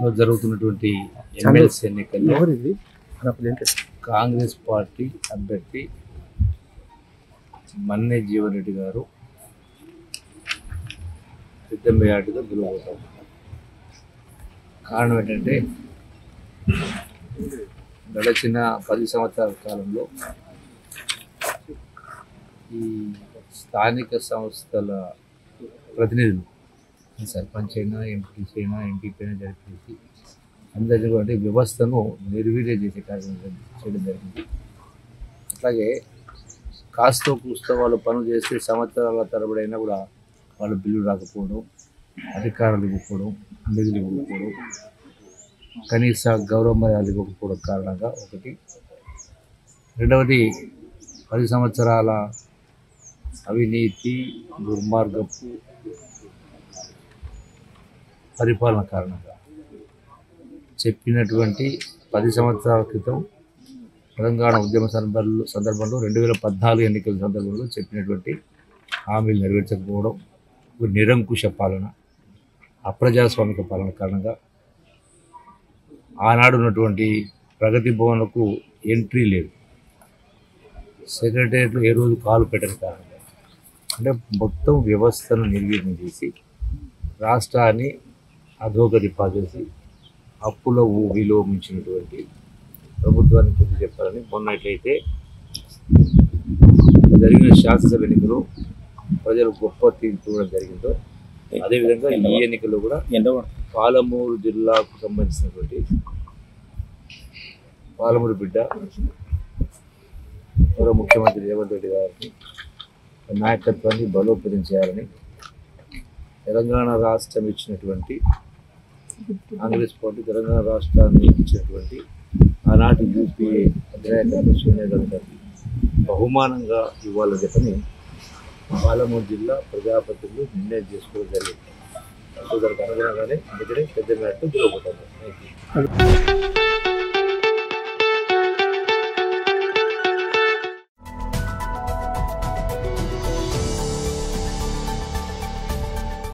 లో జరుగుతున్నటువంటి ఎమ్మెల్సీ ఎన్నికల్లో కాంగ్రెస్ పార్టీ అభ్యర్థి మన్నే జీవన్ రెడ్డి గారు పెద్ద మెజార్టీగా గెలవబోతారు. కారణం ఏంటంటే గడిచిన 10 సంవత్సరాల కాలంలో ఈ స్థానిక సంస్థల ప్రతినిధులు సర్పంచ్ అయినా, ఎంపీసీ అయినా, ఎంపీపీ అయినా జరిపేసి అందరి వ్యవస్థను నిర్వీర్యం చేసే కార్యక్రమం చేయడం జరిగింది. అట్లాగే కాస్తో కూస్తో వాళ్ళు పనులు చేస్తే సంవత్సరాల తరబడైనా కూడా వాళ్ళ బిల్లు రాకపోవడం, అధికారులు ఇవ్వకపోవడం, నిధులు ఇవ్వకపోవడం, కనీస గౌరవ మర్యాదలు ఇవ్వకపోవడం కారణంగా ఒకటి. రెండవది 10 సంవత్సరాల అవినీతి, దుర్మార్గపు పరిపాలన కారణంగా చెప్పినటువంటి 10 సంవత్సరాల క్రితం తెలంగాణ ఉద్యమ సందర్భంలో 2014 ఎన్నికల సందర్భంలో చెప్పినటువంటి హామీలు నెరవేర్చకపోవడం, నిరంకుశ పాలన, అప్రజాస్వామిక పాలన కారణంగా ఆనాడు ఉన్నటువంటి ప్రగతి భవన్లకు ఎంట్రీ లేదు, సెక్రటేరియట్లో ఏ రోజు కాలు పెట్టని కారణంగా అంటే మొత్తం వ్యవస్థను నిర్వీర్యం చేసి రాష్ట్రాన్ని అధోగతి పాచేసి అప్పుల ఊబిలో మించినటువంటి ప్రభుత్వాన్ని గుర్తు చెప్పాలని మొన్నట్లయితే జరిగిన శాసనసభ ఎన్నికలు ప్రజలు గొప్ప తీర్పు చూడడం జరిగిందో, అదేవిధంగా ఈ ఎన్నికల్లో కూడా పాలమూరు జిల్లాకు సంబంధించినటువంటి పాలమూరు బిడ్డ మరో ముఖ్యమంత్రి రేవంత్ రెడ్డి గారిని నాయకత్వాన్ని బలోపేతం చేయాలని తెలంగాణ రాష్ట్రం ఇచ్చినటువంటి కాంగ్రెస్ పార్టీ తెలంగాణ రాష్ట్రాన్ని ఇచ్చినటువంటి ఆనాటి యూపీఏ అధినాయకులు సోనియా గాంధీ గారికి బహుమానంగా ఇవ్వాలని చెప్పని పాలమూరు జిల్లా ప్రజాప్రతినిధులు నిర్ణయం చేసుకోవడం జరిగింది. దానికి అనుగుణంగానే పెద్ద మేరకు గెలవబోతున్నారు.